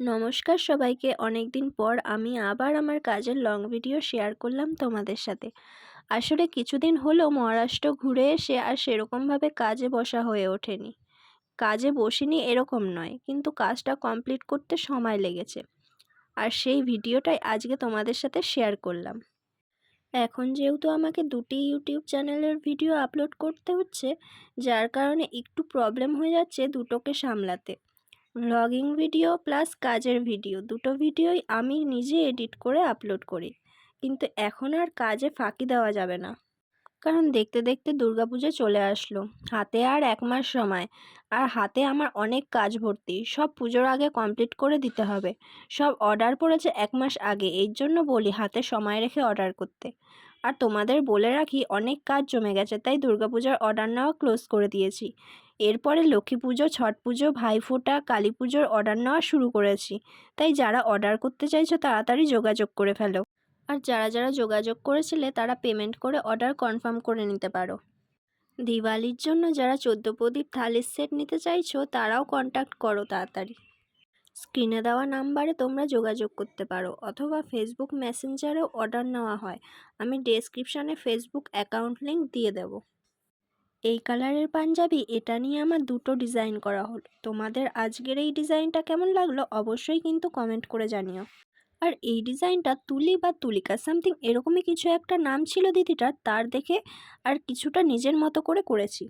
নমস্কার সবাইকে। অনেকদিন পর আমি আবার আমার কাজের লং ভিডিও শেয়ার করলাম তোমাদের সাথে। আসলে কিছুদিন হলো মহারাষ্ট্র ঘুরে এসে আর সেরকমভাবে কাজে বসা হয়ে ওঠেনি। কাজে বসিনি এরকম নয়, কিন্তু কাজটা কমপ্লিট করতে সময় লেগেছে। আর সেই ভিডিওটাই আজকে তোমাদের সাথে শেয়ার করলাম। এখন যেহেতু আমাকে দুটি ইউটিউব চ্যানেলের ভিডিও আপলোড করতে হচ্ছে, যার কারণে একটু প্রবলেম হয়ে যাচ্ছে দুটোকে সামলাতে। ভ্লগিং ভিডিও প্লাস কাজের ভিডিও দুটো ভিডিওই আমি নিজে এডিট করে আপলোড করি, কিন্তু এখন আর কাজে ফাঁকি দেওয়া যাবে না। কারণ দেখতে দেখতে দুর্গাপুজো চলে আসলো, হাতে আর 1 মাস সময়। আর হাতে আমার অনেক কাজ ভর্তি, সব পুজোর আগে কমপ্লিট করে দিতে হবে। সব অর্ডার পড়েছে 1 মাস আগে, এই জন্য বলি হাতে সময় রেখে অর্ডার করতে। আর তোমাদের বলে রাখি, অনেক কাজ জমে গেছে, তাই দুর্গাপূজার অর্ডার নেওয়া ক্লোজ করে দিয়েছি। এরপরে লক্ষ্মী পুজো, ছট পুজো, ভাইফোঁটা, কালী পুজোর অর্ডার নেওয়া শুরু করেছি। তাই যারা অর্ডার করতে চাইছো তাড়াতাড়ি যোগাযোগ করে ফেলো। আর যারা যারা যোগাযোগ করেছিলে তারা পেমেন্ট করে অর্ডার কনফার্ম করে নিতে পারো। দিওয়ালির জন্য যারা 14 প্রদীপ থালির সেট নিতে চাইছো তারাও কন্ট্যাক্ট করো তাড়াতাড়ি। স্ক্রিনে দেওয়া নাম্বারে তোমরা যোগাযোগ করতে পারো, অথবা ফেসবুক মেসেঞ্জারেও অর্ডার নেওয়া হয়। আমি ডেসক্রিপশানে ফেসবুক অ্যাকাউন্ট লিঙ্ক দিয়ে দেবো। এই কালারের পাঞ্জাবি, এটা নিয়ে আমার দুটো ডিজাইন করা হলো। তোমাদের আজকের এই ডিজাইনটা কেমন লাগলো অবশ্যই কিন্তু কমেন্ট করে জানিও। আর এই ডিজাইনটা তুলি বা তুলিকা সামথিং এরকমই কিছু একটা নাম ছিল দিদিটার, তার দেখে আর কিছুটা নিজের মতো করে করেছি।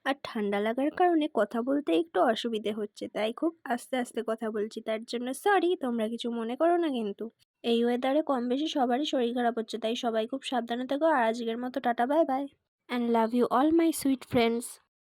আর ঠান্ডা লাগার কারণে কথা বলতে একটু অসুবিধে হচ্ছে, তাই খুব আস্তে আস্তে কথা বলছি, তার জন্য সরি, তোমরা কিছু মনে করো না কিন্তু। এই ওয়েদারে কম বেশি সবারই শরীর খারাপ হচ্ছে, তাই সবাই খুব সাবধানে থেকো। আর আজকের মতো tata, bye bye, and love you all my sweet friends.